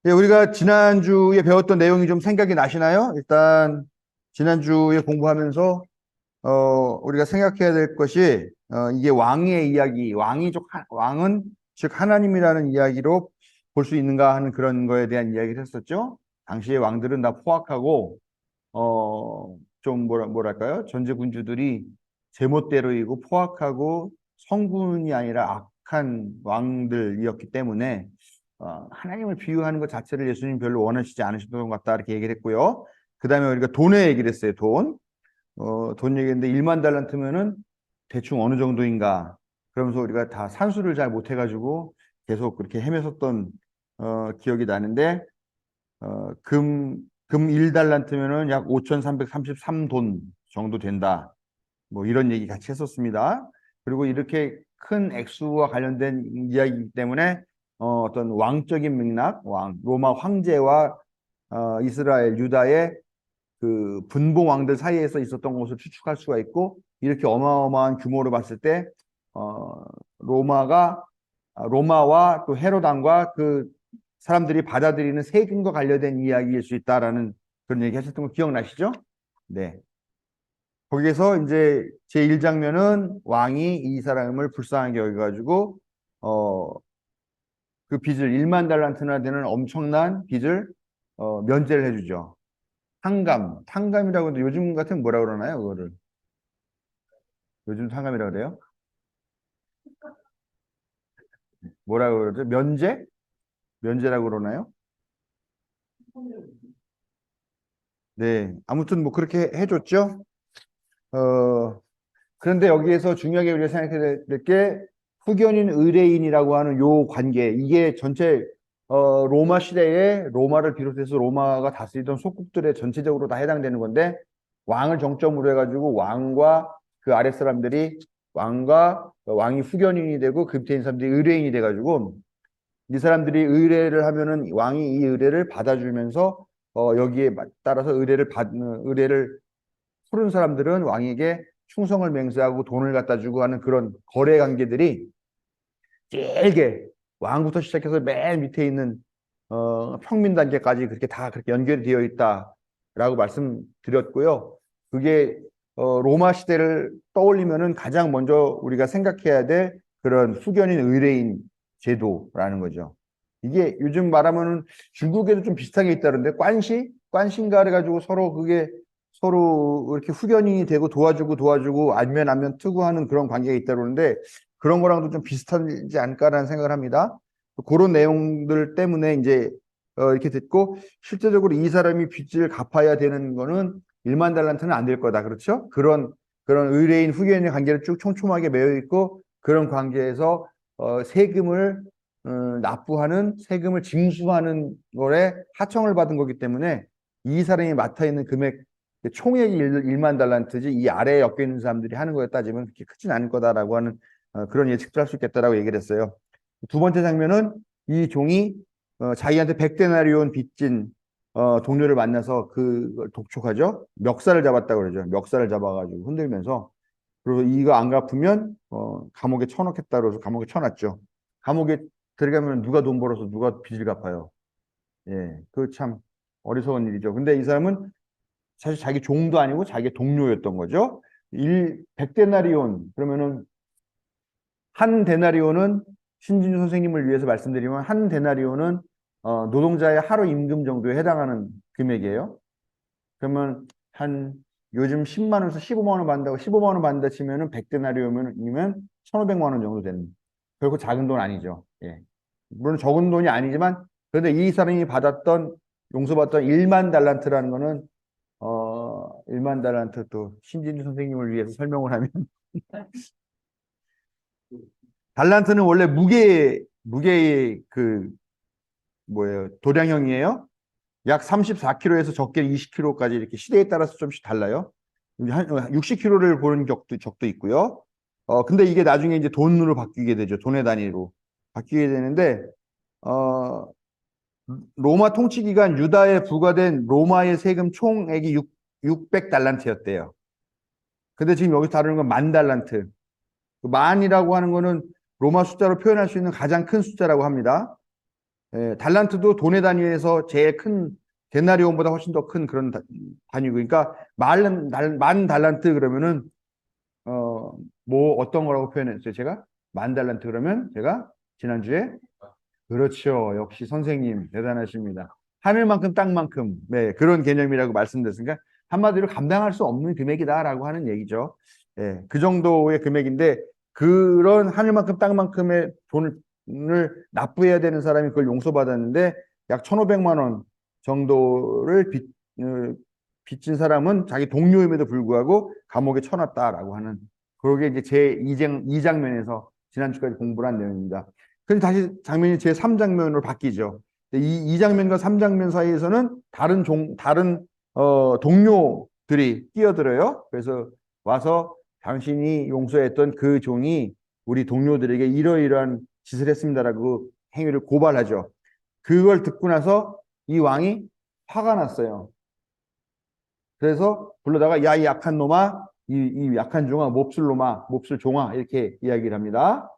예, 우리가 지난주에 배웠던 내용이 좀 생각이 나시나요? 일단, 지난주에 공부하면서, 우리가 생각해야 될 것이, 이게 왕의 이야기, 왕은 즉 하나님이라는 이야기로 볼 수 있는가 하는 그런 거에 대한 이야기를 했었죠. 당시의 왕들은 다 포악하고, 좀 뭐랄까요? 전제군주들이 제멋대로이고 포악하고 성군이 아니라 악한 왕들이었기 때문에 하나님을 비유하는 것 자체를 예수님 별로 원하시지 않으셨던 것 같다 이렇게 얘기를 했고요. 그 다음에 우리가 돈의 얘기를 했어요. 돈 얘기했는데 1만 달란트면은 대충 어느 정도인가. 그러면서 우리가 다 산수를 잘 못해가지고 계속 그렇게 헤맸었던 기억이 나는데 금 1달란트면은 약 5,333돈 정도 된다. 뭐 이런 얘기 같이 했었습니다. 그리고 이렇게 큰 액수와 관련된 이야기이기 때문에 어떤 왕적인 맥락, 로마 황제와 이스라엘, 유다의 그 분봉 왕들 사이에서 있었던 것을 추측할 수가 있고 이렇게 어마어마한 규모로 봤을 때 어, 로마와 또 헤롯 왕과 그 사람들이 받아들이는 세금과 관련된 이야기일 수 있다라는 그런 얘기 하셨던 거 기억나시죠? 네. 거기에서 이제 제1장면은 왕이 이 사람을 불쌍하게 여겨가지고 어, 그 빚을 1만 달란트나 되는 엄청난 빚을 면제를 해주죠. 탕감이라고 하는데 요즘 같은 뭐라 그러나요? 그거를 요즘 탕감이라고 그래요? 뭐라고 그러죠? 면제라고 그러나요? 네, 아무튼 뭐 그렇게 해줬죠. 어, 그런데 여기에서 중요하게 우리가 생각해야 될 게 후견인 의뢰인이라고 하는 요 관계 이게 전체 로마 시대에 로마를 비롯해서 로마가 다스리던 속국들의 전체적으로 다 해당되는 건데 왕을 정점으로 해가지고 왕과 그 아랫 사람들이 왕과 왕이 후견인이 되고 그 밑에 있는 사람들이 의뢰인이 돼가지고 이 사람들이 의뢰를 하면은 왕이 이 의뢰를 받아주면서 여기에 따라서 의뢰를 푸른 사람들은 왕에게 충성을 맹세하고 돈을 갖다 주고 하는 그런 거래 관계들이 길게 왕부터 시작해서 맨 밑에 있는 평민 단계까지 그렇게 다 그렇게 연결이 되어 있다라고 말씀드렸고요. 그게 로마 시대를 떠올리면은 가장 먼저 우리가 생각해야 될 그런 후견인 의뢰인 제도라는 거죠. 이게 요즘 말하면은 중국에도 좀 비슷한 게 있다는데 관신가 해가지고 서로 그게 서로 이렇게 후견인이 되고 도와주고 안면 투구하는 그런 관계가 있다고 그러는데 그런 거랑도 좀 비슷하지 않을까라는 생각을 합니다. 그런 내용들 때문에 이제 이렇게 됐고 실제적으로 이 사람이 빚을 갚아야 되는 거는 1만 달란트는 안 될 거다. 그렇죠? 그런 의뢰인 후견인의 관계를 쭉 촘촘하게 매여 있고 그런 관계에서 세금을 납부하는 세금을 징수하는 거에 하청을 받은 거기 때문에 이 사람이 맡아 있는 금액 총액이 1만 달란트지 이 아래에 엮여 있는 사람들이 하는 거에 따지면 그렇게 크진 않을 거다라고 하는 그런 예측도 할 수 있겠다라고 얘기를 했어요. 두 번째 장면은 이 종이 자기한테 100데나리온 빚진 동료를 만나서 그걸 독촉하죠. 멱살을 잡았다고 그러죠. 멱살을 잡아가지고 흔들면서 그리고 이거 안 갚으면 감옥에 쳐넣겠다 그래서 감옥에 쳐놨죠. 감옥에 들어가면 누가 돈 벌어서 누가 빚을 갚아요. 예, 그 참 어리석은 일이죠. 근데 이 사람은 사실 자기 종도 아니고 자기 동료였던 거죠. 100데나리온 그러면은 한 데나리온은 신진주 선생님을 위해서 말씀드리면 한 데나리온은 노동자의 하루 임금 정도에 해당하는 금액이에요. 그러면 한 요즘 10만 원에서 15만 원 받는다고 15만 원 받는다 치면은 100데나리온이면 1,500만 원 정도 되는 결코 작은 돈 아니죠. 예. 물론 적은 돈이 아니지만 그런데 이 사람이 용서받던 1만 달란트라는 거는 1만 달란트 또 신진주 선생님을 위해서 설명을 하면 달란트는 원래 무게의 그 뭐예요? 도량형이에요. 약 34kg에서 적게 20kg까지 이렇게 시대에 따라서 좀씩 달라요. 한 60kg를 보는 적도 있고요. 근데 이게 나중에 이제 돈으로 바뀌게 되죠. 돈의 단위로 바뀌게 되는데 어, 로마 통치 기간 유다에 부과된 로마의 세금 총액이 600달란트였대요. 근데 지금 여기서 다루는 건 만 달란트. 그 만이라고 하는 거는 로마 숫자로 표현할 수 있는 가장 큰 숫자라고 합니다. 달란트도 돈의 단위에서 제일 큰 데나리온보다 훨씬 더 큰 그런 단위고, 그러니까 만 달란트 그러면은 뭐 어떤 거라고 표현했어요? 제가 만 달란트 그러면 제가 지난주에 그렇죠. 역시 선생님 대단하십니다. 하늘만큼 땅만큼 그런 개념이라고 말씀드렸으니까 한마디로 감당할 수 없는 금액이다라고 하는 얘기죠. 그 정도의 금액인데 그런 하늘만큼 땅만큼의 돈을 납부해야 되는 사람이 그걸 용서받았는데 약 1,500만 원 정도를 빚진 사람은 자기 동료임에도 불구하고 감옥에 쳐놨다라고 하는 그게 이제 제 2장면에서 지난주까지 공부를 한 내용입니다. 그럼 다시 장면이 제 3장면으로 바뀌죠. 이 장면과 3장면 사이에서는 다른 동료들이 끼어들어요. 그래서 와서 당신이 용서했던 그 종이 우리 동료들에게 이러이러한 짓을 했습니다라고 행위를 고발하죠. 그걸 듣고 나서 이 왕이 화가 났어요. 그래서 불러다가 야, 이 약한 놈아, 이 약한 종아, 몹쓸 놈아, 몹쓸 종아 이렇게 이야기를 합니다.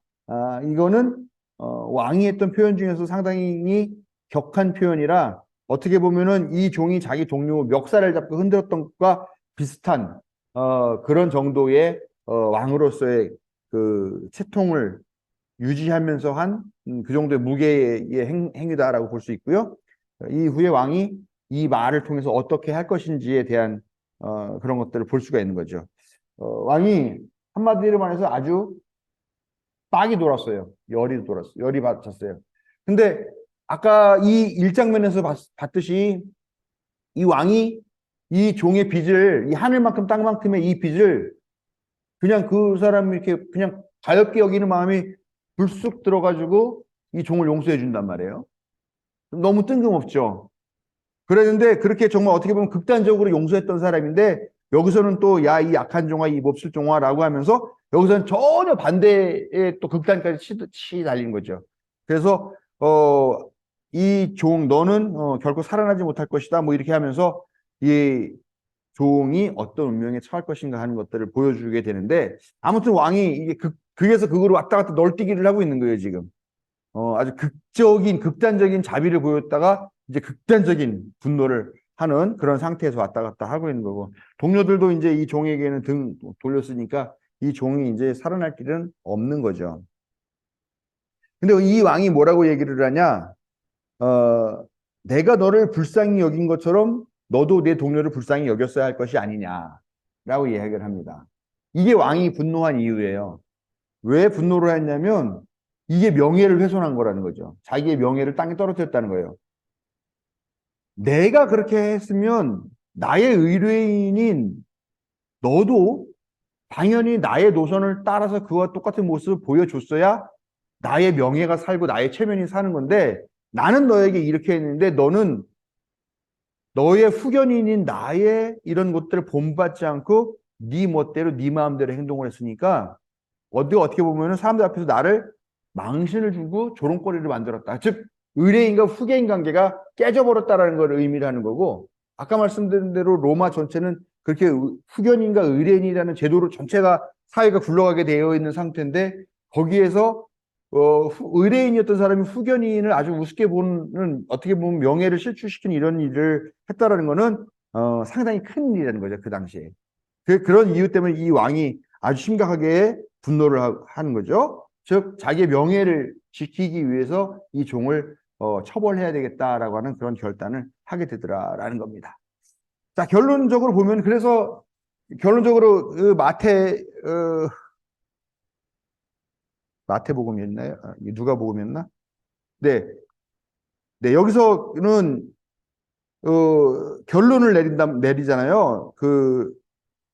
이거는 왕이 했던 표현 중에서 상당히 격한 표현이라 어떻게 보면은 이 종이 자기 동료 멱살을 잡고 흔들었던 것과 비슷한 그런 정도의 왕으로서의 그 채통을 유지하면서 한 그 정도의 무게의 행위다라고 볼 수 있고요. 이후에 왕이 이 말을 통해서 어떻게 할 것인지에 대한 그런 것들을 볼 수가 있는 거죠. 왕이 한마디로 말해서 아주 빡이 돌았어요. 열이 받쳤어요. 근데 아까 이 일장면에서 봤듯이 이 왕이 이 종의 빚을, 이 하늘만큼 땅만큼의 이 빚을 그냥 그 사람이 이렇게 그냥 가볍게 여기는 마음이 불쑥 들어가지고 이 종을 용서해 준단 말이에요. 너무 뜬금없죠. 그랬는데 그렇게 정말 어떻게 보면 극단적으로 용서했던 사람인데 여기서는 또 야, 이 약한 종아, 이 몹쓸 종아라고 하면서 여기서는 전혀 반대의 또 극단까지 치 달린 거죠. 그래서 이 종 너는 결코 살아나지 못할 것이다. 뭐 이렇게 하면서 이 종이 어떤 운명에 처할 것인가 하는 것들을 보여주게 되는데 아무튼 왕이 이게 극에서 극으로 왔다 갔다 널뛰기를 하고 있는 거예요, 지금. 아주 극단적인 자비를 보였다가 이제 극단적인 분노를 하는 그런 상태에서 왔다 갔다 하고 있는 거고 동료들도 이제 이 종에게는 등 돌렸으니까 이 종이 이제 살아날 길은 없는 거죠. 근데 이 왕이 뭐라고 얘기를 하냐? 내가 너를 불쌍히 여긴 것처럼 너도 내 동료를 불쌍히 여겼어야 할 것이 아니냐라고 이야기를 합니다. 이게 왕이 분노한 이유예요. 왜 분노를 했냐면 이게 명예를 훼손한 거라는 거죠. 자기의 명예를 땅에 떨어뜨렸다는 거예요. 내가 그렇게 했으면 나의 의뢰인인 너도 당연히 나의 노선을 따라서 그와 똑같은 모습을 보여줬어야 나의 명예가 살고 나의 체면이 사는 건데 나는 너에게 이렇게 했는데 너는 너의 후견인인 나의 이런 것들을 본받지 않고 네 멋대로 네 마음대로 행동을 했으니까 어떻게 보면 사람들 앞에서 나를 망신을 주고 조롱거리를 만들었다. 즉 의뢰인과 후계인 관계가 깨져버렸다라는 걸 의미를 하는 거고 아까 말씀드린 대로 로마 전체는 그렇게 후견인과 의뢰인이라는 제도로 전체가 사회가 굴러가게 되어 있는 상태인데 거기에서 의뢰인이었던 사람이 후견인을 아주 우습게 보는 어떻게 보면 명예를 실추시키는 이런 일을 했다라는 거는 상당히 큰 일이라는 거죠. 그 당시에. 그런 이유 때문에 이 왕이 아주 심각하게 분노를 하는 거죠. 즉 자기의 명예를 지키기 위해서 이 종을 처벌해야 되겠다라고 하는 그런 결단을 하게 되더라라는 겁니다. 자, 결론적으로 보면 그래서 결론적으로 그 마태복음이었나요? 누가복음이었나? 네, 네 여기서는 결론을 내리잖아요.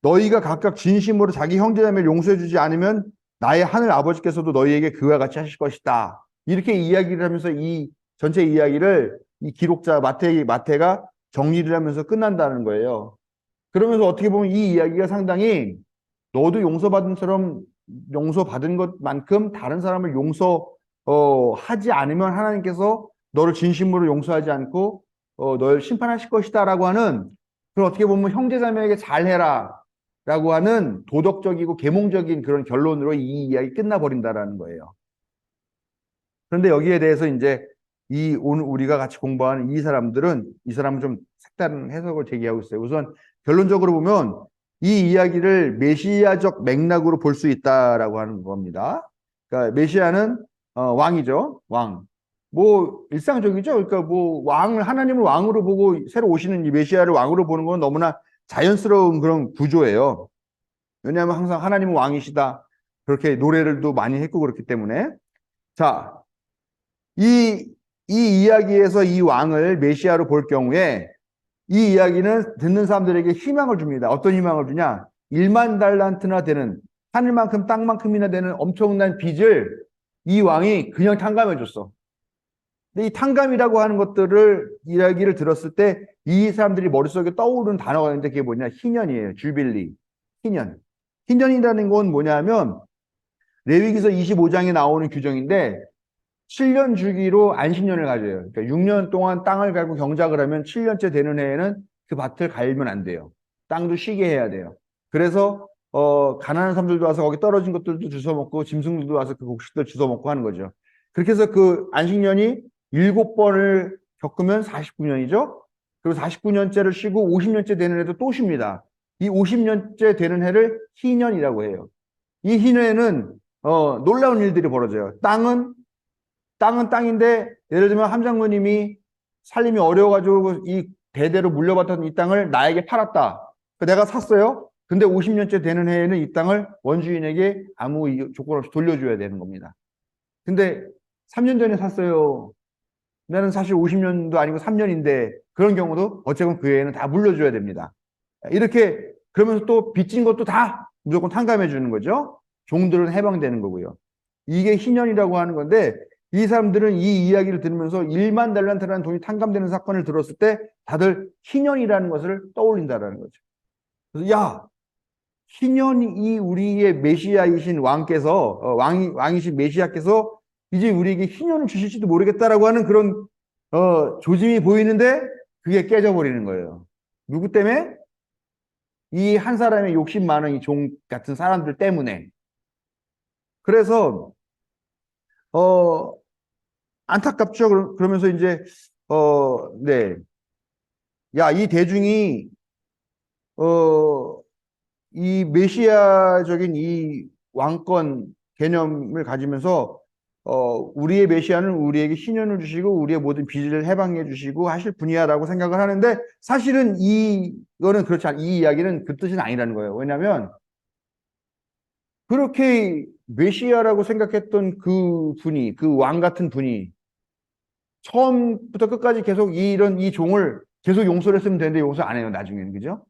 너희가 각각 진심으로 자기 형제자매를 용서해주지 않으면 나의 하늘 아버지께서도 너희에게 그와 같이 하실 것이다. 이렇게 이야기를 하면서 이 전체 이야기를 이 기록자 마태가 정리를 하면서 끝난다는 거예요. 그러면서 어떻게 보면 이 이야기가 상당히 너도 용서받은 것만큼 다른 사람을 하지 않으면 하나님께서 너를 진심으로 용서하지 않고 너를 심판하실 것이다라고 하는 그런 어떻게 보면 형제자매에게 잘해라 라고 하는 도덕적이고 계몽적인 그런 결론으로 이 이야기 끝나버린다라는 거예요. 그런데 여기에 대해서 이제 오늘 우리가 같이 공부하는 이 사람은 좀 색다른 해석을 제기하고 있어요. 우선 결론적으로 보면 이 이야기를 메시아적 맥락으로 볼 수 있다라고 하는 겁니다. 그러니까 메시아는 왕이죠. 왕. 뭐 일상적이죠. 그러니까 뭐 하나님을 왕으로 보고 새로 오시는 이 메시아를 왕으로 보는 건 너무나 자연스러운 그런 구조예요. 왜냐하면 항상 하나님은 왕이시다. 그렇게 노래를도 많이 했고 그렇기 때문에. 자, 이 이야기에서 이 왕을 메시아로 볼 경우에 이 이야기는 듣는 사람들에게 희망을 줍니다. 어떤 희망을 주냐? 1만 달란트나 되는, 하늘만큼 땅만큼이나 되는 엄청난 빚을 이 왕이 그냥 탕감해 줬어. 근데 이 탕감이라고 하는 것들을 이야기를 들었을 때 이 사람들이 머릿속에 떠오르는 단어가 있는데 그게 뭐냐? 희년이에요. 주빌리. 희년. 희년이라는 건 뭐냐면 레위기서 25장에 나오는 규정인데 7년 주기로 안식년을 가져요. 그러니까 6년 동안 땅을 갈고 경작을 하면 7년째 되는 해에는 그 밭을 갈면 안 돼요. 땅도 쉬게 해야 돼요. 그래서 가난한 사람들도 와서 거기 떨어진 것들도 주워 먹고 짐승들도 와서 그 곡식들 주워 먹고 하는 거죠. 그렇게 해서 그 안식년이 7번을 겪으면 49년이죠. 그리고 49년째를 쉬고 50년째 되는 해도 또 쉽니다. 이 50년째 되는 해를 희년이라고 해요. 이 희년에는 놀라운 일들이 벌어져요. 땅은 땅인데 예를 들면 함장로님이 살림이 어려워가지고 이 대대로 물려받던 이 땅을 나에게 팔았다. 내가 샀어요. 근데 50년째 되는 해에는 이 땅을 원주인에게 아무 조건 없이 돌려줘야 되는 겁니다. 근데 3년 전에 샀어요. 나는 사실 50년도 아니고 3년인데 그런 경우도 어쨌든 그 해에는 다 물려줘야 됩니다. 이렇게 그러면서 또 빚진 것도 다 무조건 탕감해 주는 거죠. 종들은 해방되는 거고요. 이게 희년이라고 하는 건데 이 사람들은 이 이야기를 들으면서 1만 달란트라는 돈이 탕감되는 사건을 들었을 때 다들 희년이라는 것을 떠올린다라는 거죠. 그래서 야, 희년이 우리의 메시아이신 왕께서 왕이신 메시아께서 이제 우리에게 희년을 주실지도 모르겠다라고 하는 그런 조짐이 보이는데 그게 깨져버리는 거예요. 누구 때문에? 이 한 사람의 욕심 많은 이 종 같은 사람들 때문에. 그래서 안타깝죠. 그러면서 이제 네. 야, 이 대중이 이 메시아적인 이 왕권 개념을 가지면서 우리의 메시아는 우리에게 희년을 주시고 우리의 모든 빚을 해방해 주시고 하실 분이야라고 생각을 하는데 사실은 이거는 그렇지 않. 이 이야기는 그 뜻은 아니라는 거예요. 왜냐하면 그렇게 메시아라고 생각했던 그 분이, 그 왕 같은 분이 처음부터 끝까지 계속 이 종을 계속 용서를 했으면 되는데 용서 안 해요. 나중에는. 그죠?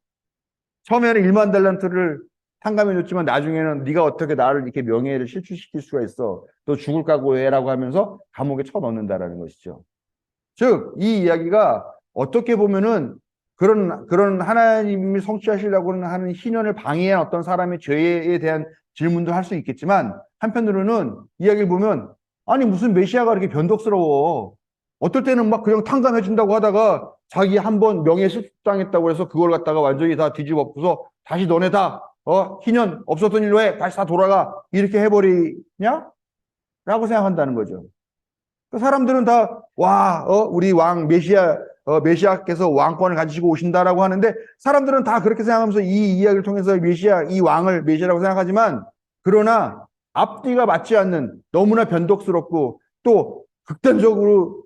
처음에는 1만 달란트를 탕감해 줬지만 나중에는 네가 어떻게 나를 이렇게 명예를 실추시킬 수가 있어. 너 죽을 각오해라고 하면서 감옥에 쳐넣는다라는 것이죠. 즉, 이 이야기가 어떻게 보면은 그런 하나님이 성취하시려고 하는 희년을 방해한 어떤 사람의 죄에 대한 질문도 할 수 있겠지만 한편으로는 이야기를 보면 아니 무슨 메시아가 이렇게 변덕스러워. 어떨 때는 막 그냥 탕감해 준다고 하다가 자기 한번 명예 실추당했다고 해서 그걸 갖다가 완전히 다 뒤집어엎고서 다시 너네 다 희년 없었던 일로 해. 다시 다 돌아가. 이렇게 해버리냐? 라고 생각한다는 거죠. 그 사람들은 다, 우리 왕, 메시아께서 왕권을 가지시고 오신다라고 하는데, 사람들은 다 그렇게 생각하면서 이 이야기를 통해서 이 왕을 메시아라고 생각하지만, 그러나 앞뒤가 맞지 않는 너무나 변덕스럽고 또 극단적으로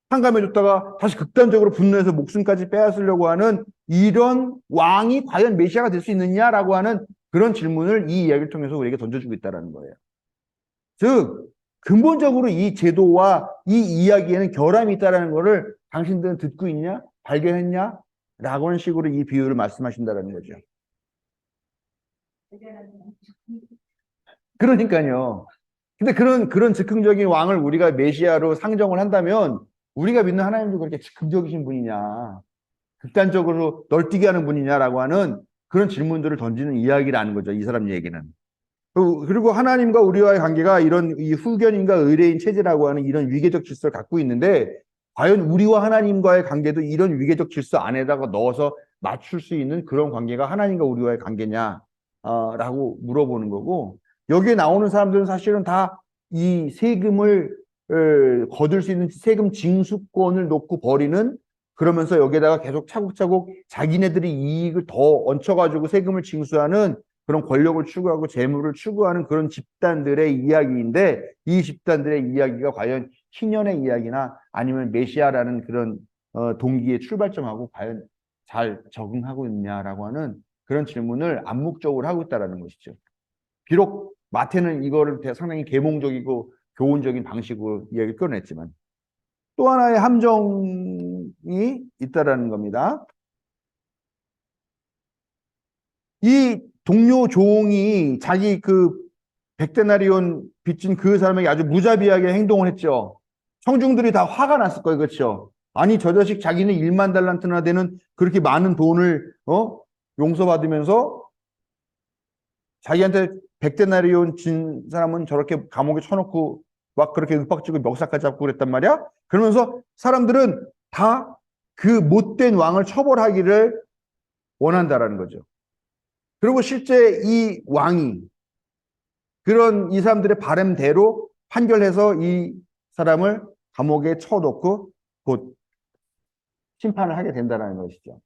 탕감해줬다가 다시 극단적으로 분노해서 목숨까지 빼앗으려고 하는 이런 왕이 과연 메시아가 될 수 있느냐라고 하는 그런 질문을 이 이야기를 통해서 우리에게 던져주고 있다는 거예요. 즉, 근본적으로 이 제도와 이 이야기에는 결함이 있다는 것을 당신들은 듣고 있냐? 발견했냐? 라고 하는 식으로 이 비유를 말씀하신다는 거죠. 그러니까요. 근데 그런 즉흥적인 왕을 우리가 메시아로 상정을 한다면 우리가 믿는 하나님도 그렇게 즉흥적이신 분이냐, 극단적으로 널뛰게 하는 분이냐라고 하는 그런 질문들을 던지는 이야기라는 거죠. 이 사람 얘기는. 그리고 하나님과 우리와의 관계가 이런 이 후견인과 의뢰인 체제라고 하는 이런 위계적 질서를 갖고 있는데 과연 우리와 하나님과의 관계도 이런 위계적 질서 안에다가 넣어서 맞출 수 있는 그런 관계가 하나님과 우리와의 관계냐 라고 물어보는 거고 여기에 나오는 사람들은 사실은 다 이 세금을 거둘 수 있는 세금 징수권을 놓고 벌이는, 그러면서 여기에다가 계속 차곡차곡 자기네들이 이익을 더 얹혀가지고 세금을 징수하는 그런 권력을 추구하고 재물을 추구하는 그런 집단들의 이야기인데, 이 집단들의 이야기가 과연 희년의 이야기나 아니면 메시아라는 그런 동기의 출발점하고 과연 잘 적응하고 있냐라고 하는 그런 질문을 암묵적으로 하고 있다는 것이죠. 비록 마태는 이거를 상당히 계몽적이고 교훈적인 방식으로 이야기를 끌어냈지만 또 하나의 함정이 있다라는 겁니다. 이 동료 종이 자기 그 백데나리온 빚진 그 사람에게 아주 무자비하게 행동을 했죠. 청중들이 다 화가 났을 거예요. 그렇죠? 아니 저 자식 자기는 1만 달란트나 되는 그렇게 많은 돈을 용서받으면서 자기한테 백데나리온 진 사람은 저렇게 감옥에 쳐놓고 막 그렇게 윽박지고 멱살까지 잡고 그랬단 말이야. 그러면서 사람들은 다 그 못된 왕을 처벌하기를 원한다라는 거죠. 그리고 실제 이 왕이 그런 이 사람들의 바람대로 판결해서 이 사람을 감옥에 쳐놓고 곧 심판을 하게 된다는 것이죠.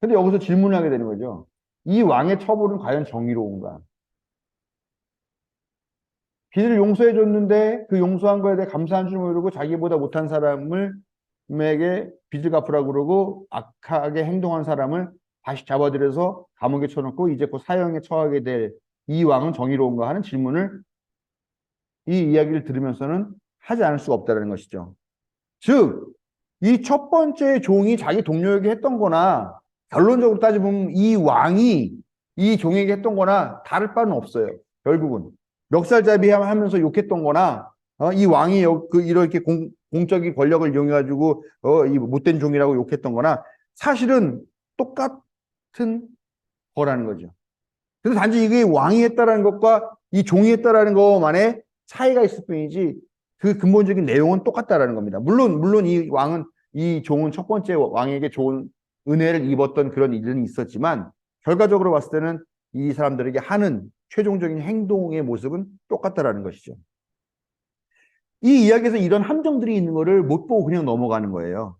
근데 여기서 질문을 하게 되는 거죠. 이 왕의 처벌은 과연 정의로운가? 빚을 용서해 줬는데 그 용서한 거에 대해 감사한 줄 모르고 자기보다 못한 사람에게 빚을 갚으라고 그러고 악하게 행동한 사람을 다시 잡아들여서 감옥에 쳐놓고 이제 곧 사형에 처하게 될 이 왕은 정의로운가 하는 질문을 이 이야기를 들으면서는 하지 않을 수가 없다는 것이죠. 즉, 이 첫 번째 종이 자기 동료에게 했던 거나 결론적으로 따져보면 이 왕이 이 종에게 했던 거나 다를 바는 없어요. 결국은 멱살잡이 하면서 욕했던 거나 이 왕이 이렇게 공적인 권력을 이용해가지고 이 못된 종이라고 욕했던 거나 사실은 똑같은 거라는 거죠. 그래서 단지 이게 왕이 했다라는 것과 이 종이 했다라는 것만의 차이가 있을 뿐이지 그 근본적인 내용은 똑같다라는 겁니다. 물론 이 왕은 이 종은 첫 번째 왕에게 좋은 은혜를 입었던 그런 일은 있었지만 결과적으로 봤을 때는 이 사람들에게 하는 최종적인 행동의 모습은 똑같다라는 것이죠. 이 이야기에서 이런 함정들이 있는 거를 못 보고 그냥 넘어가는 거예요.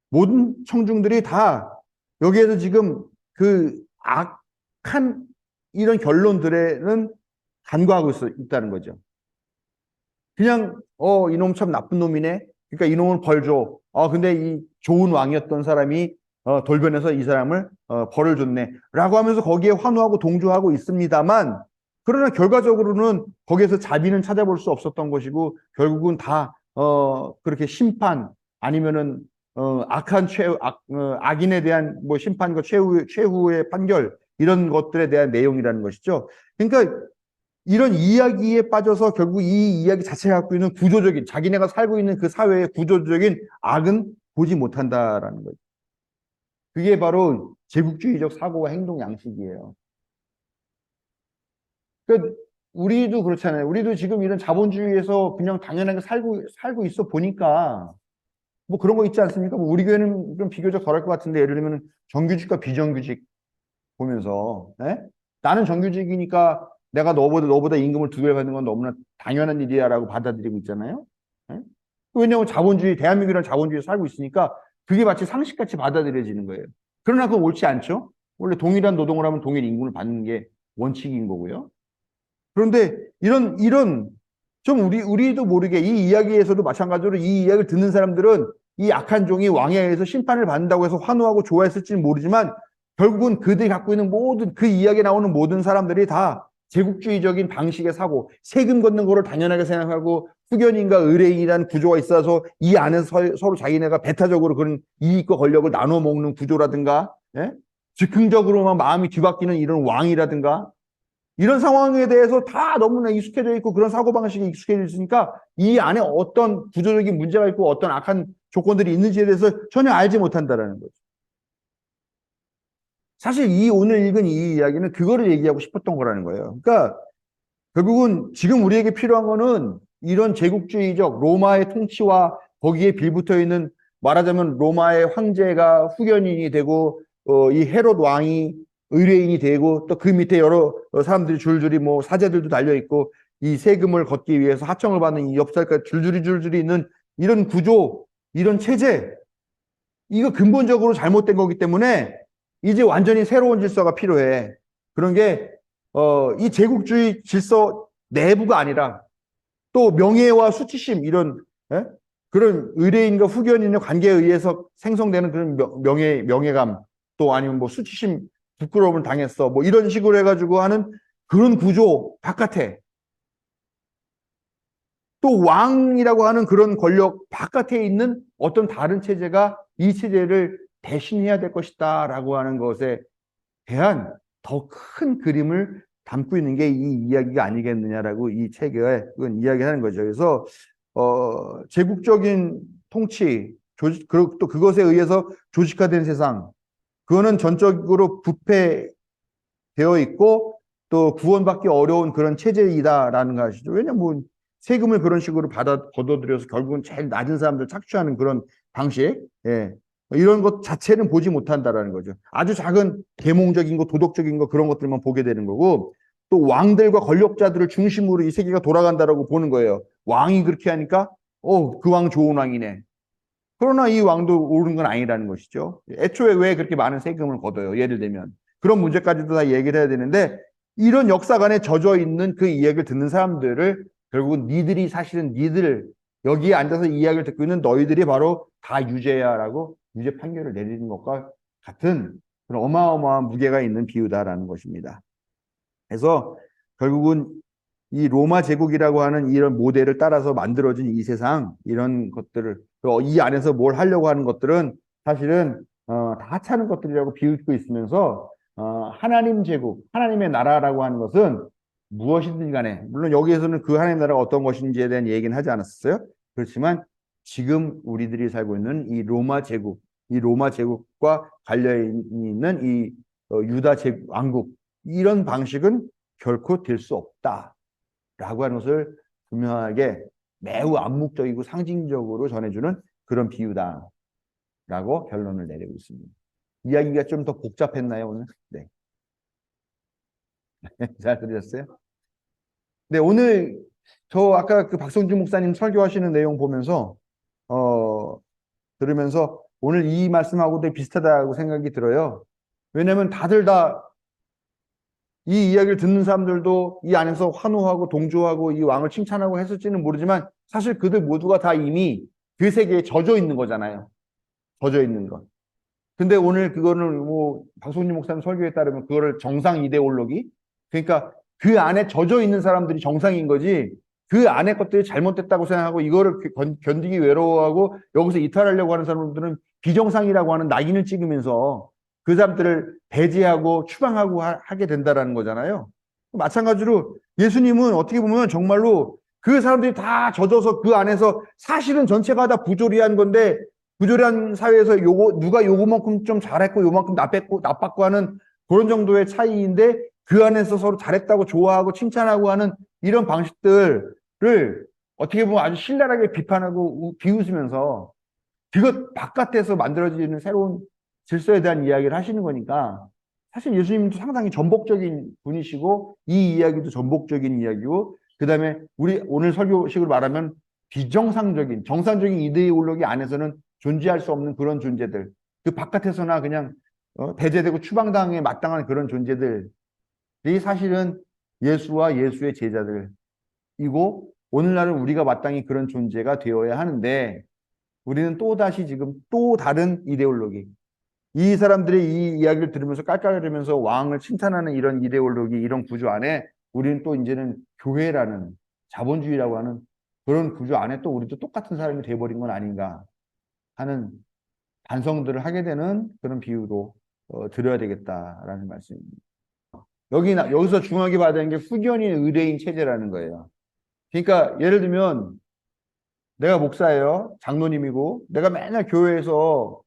모든 청중들이 다 여기에서 지금 그 악한 이런 결론들에는 간과하고 있다는 거죠. 그냥 이놈 참 나쁜 놈이네. 그러니까 이놈은 벌 줘. 근데 이 좋은 왕이었던 사람이 돌변해서 이 사람을 벌을 줬네. 라고 하면서 거기에 환호하고 동조하고 있습니다만 그러나 결과적으로는 거기에서 자비는 찾아볼 수 없었던 것이고 결국은 다 그렇게 심판 아니면은 악한 악인에 대한 뭐 심판과 최후의 판결 이런 것들에 대한 내용이라는 것이죠. 그러니까 이런 이야기에 빠져서 결국 이 이야기 자체가 갖고 있는 구조적인 자기네가 살고 있는 그 사회의 구조적인 악은 보지 못한다라는 거죠. 그게 바로 제국주의적 사고와 행동 양식이에요. 그러니까 우리도 그렇잖아요. 우리도 지금 이런 자본주의에서 그냥 당연하게 살고 있어 보니까 뭐 그런 거 있지 않습니까? 뭐 우리 교회는 좀 비교적 덜할 것 같은데 예를 들면 정규직과 비정규직 보면서 나는 정규직이니까 내가 너보다 임금을 2배 받는 건 너무나 당연한 일이야라고 받아들이고 있잖아요. 왜냐하면 대한민국이라는 자본주의에 살고 있으니까 그게 마치 상식같이 받아들여지는 거예요. 그러나 그건 옳지 않죠. 원래 동일한 노동을 하면 동일 임금을 받는 게 원칙인 거고요. 그런데 이런 좀 우리도 모르게 이 이야기에서도 마찬가지로 이 이야기를 듣는 사람들은 이 악한 종이 왕에 의해서 심판을 받는다고 해서 환호하고 좋아했을지는 모르지만 결국은 그들이 갖고 있는 모든 그 이야기에 나오는 모든 사람들이 다 제국주의적인 방식의 사고, 세금 걷는 거를 당연하게 생각하고 후견인과 의뢰인이라는 구조가 있어서 이 안에서 서로 자기네가 배타적으로 그런 이익과 권력을 나눠 먹는 구조라든가, 즉흥적으로만 마음이 뒤바뀌는 이런 왕이라든가 이런 상황에 대해서 다 너무나 익숙해져 있고 그런 사고방식에 익숙해져 있으니까 이 안에 어떤 구조적인 문제가 있고 어떤 악한 조건들이 있는지에 대해서 전혀 알지 못한다는 거죠. 사실 오늘 읽은 이 이야기는 그거를 얘기하고 싶었던 거라는 거예요. 그러니까 결국은 지금 우리에게 필요한 거는 이런 제국주의적 로마의 통치와 거기에 빌붙어 있는 말하자면 로마의 황제가 후견인이 되고 이 헤롯 왕이 의뢰인이 되고 또 그 밑에 여러 사람들이 줄줄이 뭐 사제들도 달려 있고 이 세금을 걷기 위해서 하청을 받는 이 엽살까지 줄줄이 있는 이런 구조, 이런 체제, 이거 근본적으로 잘못된 거기 때문에 이제 완전히 새로운 질서가 필요해. 그런 게, 이 제국주의 질서 내부가 아니라 또 명예와 수치심, 이런, 예? 그런 의뢰인과 후견인의 관계에 의해서 생성되는 그런 명예감, 또 아니면 뭐 수치심, 부끄러움을 당했어. 뭐 이런 식으로 해가지고 하는 그런 구조 바깥에 또 왕이라고 하는 그런 권력 바깥에 있는 어떤 다른 체제가 이 체제를 대신해야 될 것이다라고 하는 것에 대한 더 큰 그림을 담고 있는 게 이 이야기가 아니겠느냐라고 이 책에 이야기하는 거죠. 그래서 제국적인 통치, 그리고 또 그것에 의해서 조직화된 세상, 그거는 전적으로 부패되어 있고 또 구원받기 어려운 그런 체제이다라는 것이죠. 왜냐면 뭐 세금을 그런 식으로 걷어들여서 결국은 제일 낮은 사람들 착취하는 그런 방식, 예. 이런 것 자체는 보지 못한다라는 거죠. 아주 작은 계몽적인 거, 도덕적인 거 그런 것들만 보게 되는 거고 또 왕들과 권력자들을 중심으로 이 세계가 돌아간다라고 보는 거예요. 왕이 그렇게 하니까 그 왕 좋은 왕이네. 그러나 이 왕도 옳은 건 아니라는 것이죠. 애초에 왜 그렇게 많은 세금을 걷어요? 예를 들면 그런 문제까지도 다 얘기를 해야 되는데 이런 역사관에 젖어 있는 그 이야기를 듣는 사람들을 결국은 니들이 사실은 니들 여기에 앉아서 이 이야기를 듣고 있는 너희들이 바로 다 유죄야라고 유죄 판결을 내리는 것과 같은 그런 어마어마한 무게가 있는 비유다라는 것입니다. 그래서 결국은 이 로마 제국이라고 하는 이런 모델을 따라서 만들어진 이 세상, 이런 것들을, 이 안에서 뭘 하려고 하는 것들은 사실은, 다 하찮은 것들이라고 비웃고 있으면서, 하나님 제국, 하나님의 나라라고 하는 것은 무엇이든지 간에, 물론 여기에서는 그 하나님 나라가 어떤 것인지에 대한 얘기는 하지 않았어요. 그렇지만 지금 우리들이 살고 있는 이 로마 제국, 이 로마 제국과 관련이 있는 이 유다 제국, 왕국, 이런 방식은 결코 될 수 없다. 라고 하는 것을 분명하게 매우 암묵적이고 상징적으로 전해주는 그런 비유다라고 결론을 내리고 있습니다. 이야기가 좀 더 복잡했나요, 오늘? 네. 잘 들으셨어요? 네, 오늘 저 아까 그 박성준 목사님 설교하시는 내용 보면서, 들으면서 오늘 이 말씀하고 되게 비슷하다고 생각이 들어요. 왜냐면 다들 다 이 이야기를 듣는 사람들도 이 안에서 환호하고 동조하고 이 왕을 칭찬하고 했을지는 모르지만 사실 그들 모두가 다 이미 그 세계에 젖어 있는 거잖아요. 젖어 있는 것. 근데 오늘 그거는 뭐 박성진 목사님 설교에 따르면 그거를 정상 이데올로기, 그러니까 그 안에 젖어 있는 사람들이 정상인 거지 그 안에 것들이 잘못됐다고 생각하고 이거를 견디기 외로워하고 여기서 이탈하려고 하는 사람들은 비정상이라고 하는 낙인을 찍으면서 그 사람들을 배제하고 추방하고 하게 된다라는 거잖아요. 마찬가지로 예수님은 어떻게 보면 정말로 그 사람들이 다 젖어서 그 안에서 사실은 전체가 다 부조리한 건데 부조리한 사회에서 누가 요거만큼 좀 잘했고 요만큼 나빴고 하는 그런 정도의 차이인데 그 안에서 서로 잘했다고 좋아하고 칭찬하고 하는 이런 방식들을 어떻게 보면 아주 신랄하게 비판하고 비웃으면서 그것 바깥에서 만들어지는 새로운 질서에 대한 이야기를 하시는 거니까 사실 예수님도 상당히 전복적인 분이시고 이 이야기도 전복적인 이야기고 그 다음에 우리 오늘 설교식으로 말하면 비정상적인 정상적인 이데올로기 안에서는 존재할 수 없는 그런 존재들 그 바깥에서나 그냥 배제되고 추방당에 마땅한 그런 존재들이 사실은 예수와 예수의 제자들이고 오늘날은 우리가 마땅히 그런 존재가 되어야 하는데 우리는 또다시 지금 또 다른 이데올로기 이 사람들의 이 이야기를 들으면서 깔깔거리면서 왕을 칭찬하는 이런 이데올로기 이런 구조 안에 우리는 또 이제는 교회라는 자본주의라고 하는 그런 구조 안에 또 우리도 똑같은 사람이 돼버린 건 아닌가 하는 반성들을 하게 되는 그런 비유로 드려야 되겠다라는 말씀입니다. 여기서 중요하게 봐야 되는 게 후견인 의뢰인 체제라는 거예요. 그러니까 예를 들면 내가 목사예요. 장로님이고 내가 맨날 교회에서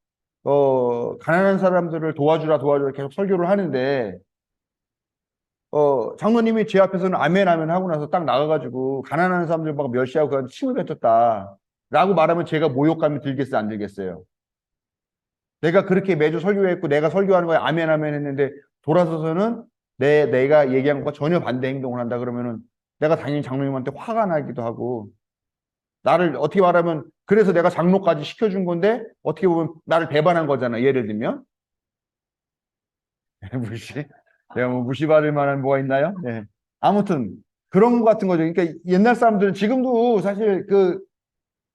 가난한 사람들을 도와주라 계속 설교를 하는데 장로님이 제 앞에서는 아멘 아멘 하고 나서 딱 나가가지고 가난한 사람들 막 멸시하고 그냥 침을 뱉었다 라고 말하면 제가 모욕감이 들겠어요 안 들겠어요? 내가 그렇게 매주 설교했고 내가 설교하는 거에 아멘 아멘 했는데 돌아서서는 내가 얘기한 것과 전혀 반대 행동을 한다 그러면은 내가 당연히 장로님한테 화가 나기도 하고, 나를 어떻게 말하면 그래서 내가 장로까지 시켜준 건데 어떻게 보면 나를 배반한 거잖아. 예를 들면 무시, 내가 뭐 무시받을 만한 뭐가 있나요? 네. 아무튼 그런 것 같은 거죠. 그러니까 옛날 사람들은 지금도 사실 그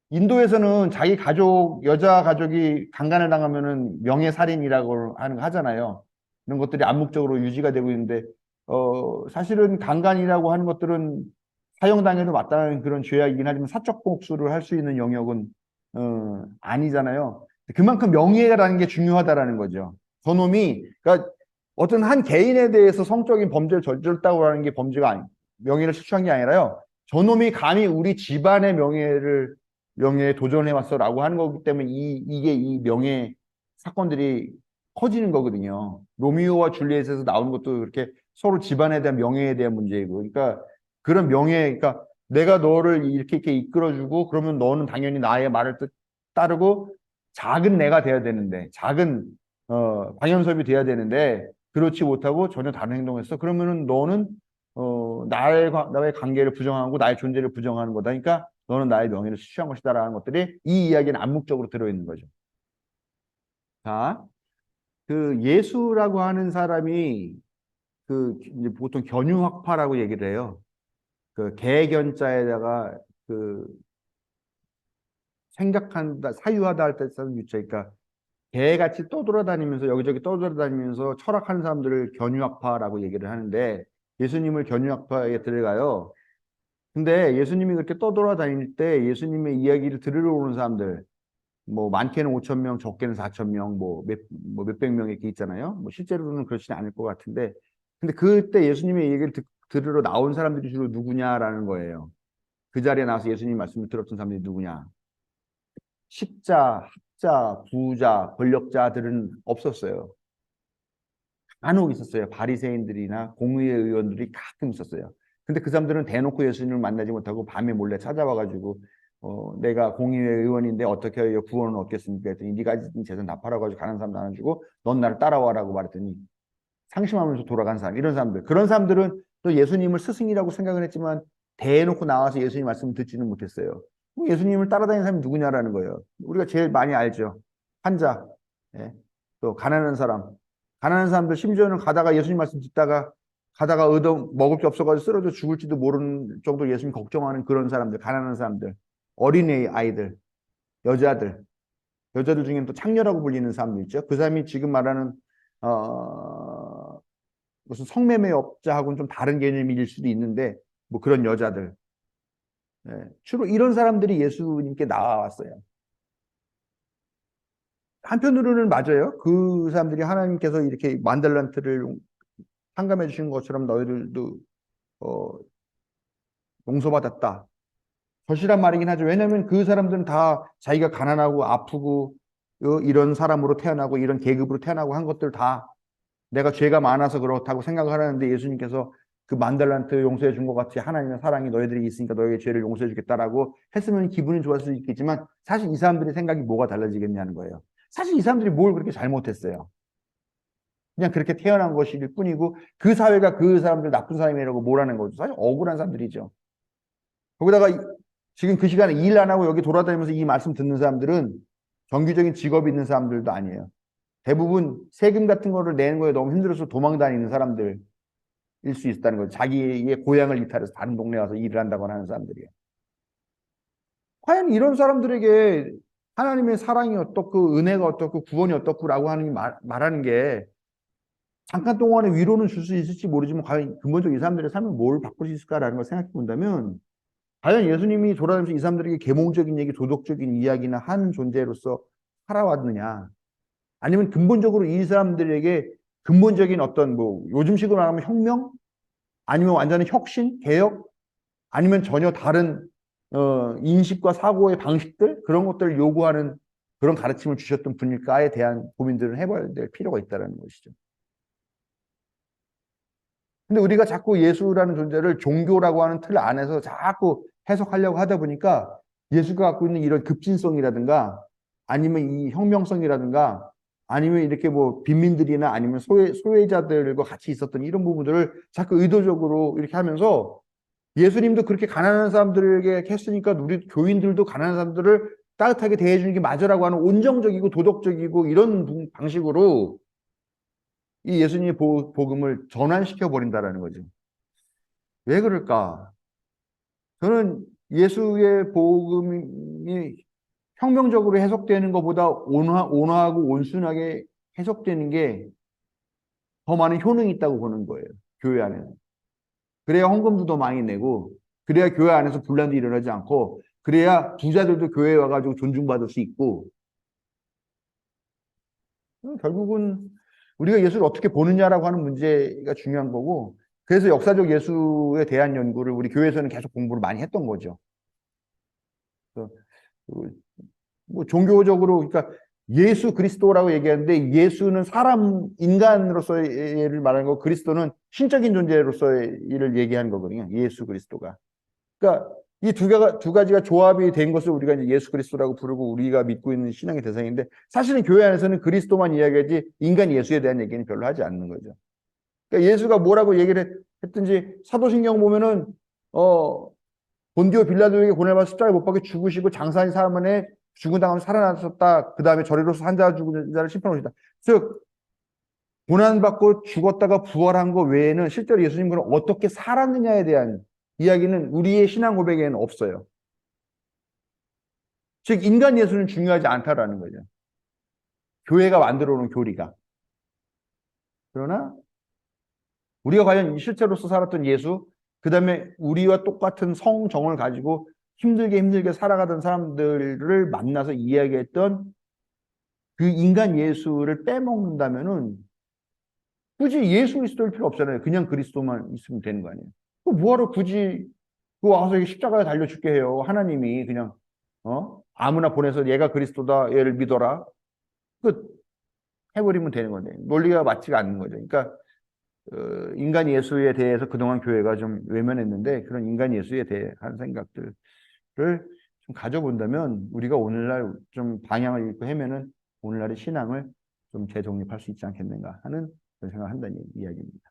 인도에서는 자기 가족, 여자 가족이 강간을 당하면은 명예살인이라고 하는 거 하잖아요. 이런 것들이 암묵적으로 유지가 되고 있는데, 사실은 강간이라고 하는 것들은 사형당해도 마땅한 그런 죄악이긴 하지만 사적 복수를 할 수 있는 영역은, 아니잖아요. 그만큼 명예라는 게 중요하다라는 거죠. 저놈이, 그러니까 어떤 한 개인에 대해서 성적인 범죄를 저질렀다고 하는 게 범죄가 명예를 실추한 게 아니라요. 저놈이 감히 우리 집안의 명예에 도전해 왔어라고 하는 거기 때문에 이게 이 명예 사건들이 커지는 거거든요. 로미오와 줄리엣에서 나오는 것도 그렇게 서로 집안에 대한 명예에 대한 문제이고, 그러니까 그런 명예, 그러니까 내가 너를 이렇게 이끌어주고 그러면 너는 당연히 나의 말을 따르고 작은 내가 돼야 되는데, 작은 방현섭이 돼야 되는데 그렇지 못하고 전혀 다른 행동을 했어. 그러면은 너는 나의 관계를 부정하고 나의 존재를 부정하는 거다. 그러니까 너는 나의 명예를 취한 것이다라는 것들이 이 이야기는 암묵적으로 들어있는 거죠. 자, 그 예수라고 하는 사람이 그 이제 보통 견유학파라고 얘기를 해요. 그 개견자에다가 그 생각한다, 사유하다 할 때 쓰는 유자. 그러니까 개같이 떠돌아다니면서 여기저기 떠돌아다니면서 철학하는 사람들을 견유학파라고 얘기를 하는데 예수님을 견유학파에 들어가요. 근데 예수님이 그렇게 떠돌아다닐 때 예수님의 이야기를 들으러 오는 사람들, 뭐 많게는 5천 명, 적게는 4천 명, 뭐 몇백 명 이렇게 있잖아요. 뭐 실제로는 그렇지는 않을 것 같은데, 근데 그때 예수님의 얘기를 들으러 나온 사람들이 주로 누구냐라는 거예요. 그 자리에 나와서 예수님 말씀을 들었던 사람들이 누구냐? 식자, 학자, 부자, 권력자들은 없었어요. 간혹 있었어요. 바리새인들이나 공의회 의원들이 가끔 있었어요. 근데 그 사람들은 대놓고 예수님을 만나지 못하고 밤에 몰래 찾아와가지고 내가 공의회 의원인데 어떻게 해요? 구원을 얻겠습니까? 했더니 네가 가진 재산 다 팔아가지고 가는 사람 나눠주고 넌 나를 따라와라고 말했더니 상심하면서 돌아간 사람, 이런 사람들. 그런 사람들은 또 예수님을 스승이라고 생각을 했지만 대놓고 나와서 예수님 말씀을 듣지는 못했어요. 예수님을 따라다니는 사람이 누구냐라는 거예요. 우리가 제일 많이 알죠. 환자, 예. 또 가난한 사람. 가난한 사람들 심지어는 가다가 예수님 말씀 듣다가 가다가 먹을 게 없어가지고 쓰러져 죽을지도 모르는 정도로 예수님 걱정하는 그런 사람들, 가난한 사람들, 어린애 아이들, 여자들, 여자들 중에는 또 창녀라고 불리는 사람도 있죠. 그 사람이 지금 말하는 무슨 성매매업자하고는 좀 다른 개념일 수도 있는데 뭐 그런 여자들, 주로 이런 사람들이 예수님께 나와왔어요. 한편으로는 맞아요. 그 사람들이 하나님께서 이렇게 만달란트를 상감해 주신 것처럼 너희들도 용서받았다. 절실한 말이긴 하죠. 왜냐하면 그 사람들은 다 자기가 가난하고 아프고 이런 사람으로 태어나고 이런 계급으로 태어나고 한 것들 다 내가 죄가 많아서 그렇다고 생각을 하는데 예수님께서 그 만달란트 용서해 준 것 같이 하나님의 사랑이 너희들이 있으니까 너희의 죄를 용서해 주겠다라고 했으면 기분이 좋았을 수 있겠지만 사실 이 사람들의 생각이 뭐가 달라지겠냐는 거예요. 사실 이 사람들이 뭘 그렇게 잘못했어요. 그냥 그렇게 태어난 것일 뿐이고 그 사회가 그 사람들 나쁜 사람이라고 뭐라는 거죠. 사실 억울한 사람들이죠. 거기다가 지금 그 시간에 일 안 하고 여기 돌아다니면서 이 말씀 듣는 사람들은 정규적인 직업이 있는 사람들도 아니에요. 대부분 세금 같은 거를 내는 거에 너무 힘들어서 도망 다니는 사람들일 수 있다는 거죠. 자기의 고향을 이탈해서 다른 동네 와서 일을 한다거나 하는 사람들이에요. 과연 이런 사람들에게 하나님의 사랑이 어떻고 은혜가 어떻고 구원이 어떻고라고 하는 말하는 게 잠깐 동안의 위로는 줄 수 있을지 모르지만 과연 근본적으로 이 사람들의 삶을 뭘 바꿀 수 있을까라는 걸 생각해 본다면 과연 예수님이 돌아다니면서 이 사람들에게 계몽적인 얘기, 도덕적인 이야기나 한 존재로서 살아왔느냐? 아니면 근본적으로 이 사람들에게 근본적인 어떤 뭐 요즘식으로 말하면 혁명? 아니면 완전히 혁신, 개혁? 아니면 전혀 다른 인식과 사고의 방식들? 그런 것들을 요구하는 그런 가르침을 주셨던 분일까에 대한 고민들을 해봐야 될 필요가 있다는 것이죠. 근데 우리가 자꾸 예수라는 존재를 종교라고 하는 틀 안에서 자꾸 해석하려고 하다 보니까 예수가 갖고 있는 이런 급진성이라든가 아니면 이 혁명성이라든가 아니면 이렇게 뭐 빈민들이나 아니면 소외자들과 같이 있었던 이런 부분들을 자꾸 의도적으로 이렇게 하면서 예수님도 그렇게 가난한 사람들에게 했으니까 우리 교인들도 가난한 사람들을 따뜻하게 대해주는 게 맞으라고 하는 온정적이고 도덕적이고 이런 방식으로 이 예수님의 복음을 전환시켜 버린다라는 거죠. 왜 그럴까? 저는 예수의 복음이 혁명적으로 해석되는 것보다 온화하고 온순하게 해석되는 게 더 많은 효능이 있다고 보는 거예요. 교회 안에는. 그래야 헌금도 더 많이 내고, 그래야 교회 안에서 분란도 일어나지 않고, 그래야 부자들도 교회에 와가지고 존중받을 수 있고, 결국은 우리가 예수를 어떻게 보느냐라고 하는 문제가 중요한 거고, 그래서 역사적 예수에 대한 연구를 우리 교회에서는 계속 공부를 많이 했던 거죠. 그래서 뭐 종교적으로, 그러니까 예수 그리스도라고 얘기하는데 예수는 사람 인간으로서의 를 말하는 거, 그리스도는 신적인 존재로서의 일을 얘기하는 거거든요. 예수 그리스도가. 그러니까 이 두 가지가 조합이 된 것을 우리가 이제 예수 그리스도라고 부르고 우리가 믿고 있는 신앙의 대상인데, 사실은 교회 안에서는 그리스도만 이야기하지 인간 예수에 대한 얘기는 별로 하지 않는 거죠. 그러니까 예수가 뭐라고 얘기를 했든지 사도신경 보면은 본디오 빌라도에게 고난받아 십자가에 못 박혀 죽으시고 장사한 사람 안에 죽은 다음에 살아나셨다. 그 다음에 저리로서 한 자 죽은 자를 심판하시다. 즉 고난받고 죽었다가 부활한 것 외에는 실제로 예수님은 어떻게 살았느냐에 대한 이야기는 우리의 신앙 고백에는 없어요. 즉 인간 예수는 중요하지 않다라는 거죠. 교회가 만들어 놓은 교리가. 그러나 우리가 과연 실제로서 살았던 예수, 그 다음에 우리와 똑같은 성정을 가지고 힘들게 살아가던 사람들을 만나서 이야기했던 그 인간 예수를 빼먹는다면은 굳이 예수 그리스도일 필요 없잖아요. 그냥 그리스도만 있으면 되는 거 아니에요. 뭐하러 굳이 그 와서 십자가에 달려 죽게 해요. 하나님이 그냥 아무나 보내서 얘가 그리스도다, 얘를 믿어라. 그 해버리면 되는 건데 논리가 맞지가 않는 거죠. 그러니까 인간 예수에 대해서 그동안 교회가 좀 외면했는데 그런 인간 예수에 대한 생각들을 좀 가져본다면 우리가 오늘날 좀 방향을 잃고 헤매는 오늘날의 신앙을 좀 재정립할 수 있지 않겠는가 하는 그런 생각을 한다는 이야기입니다.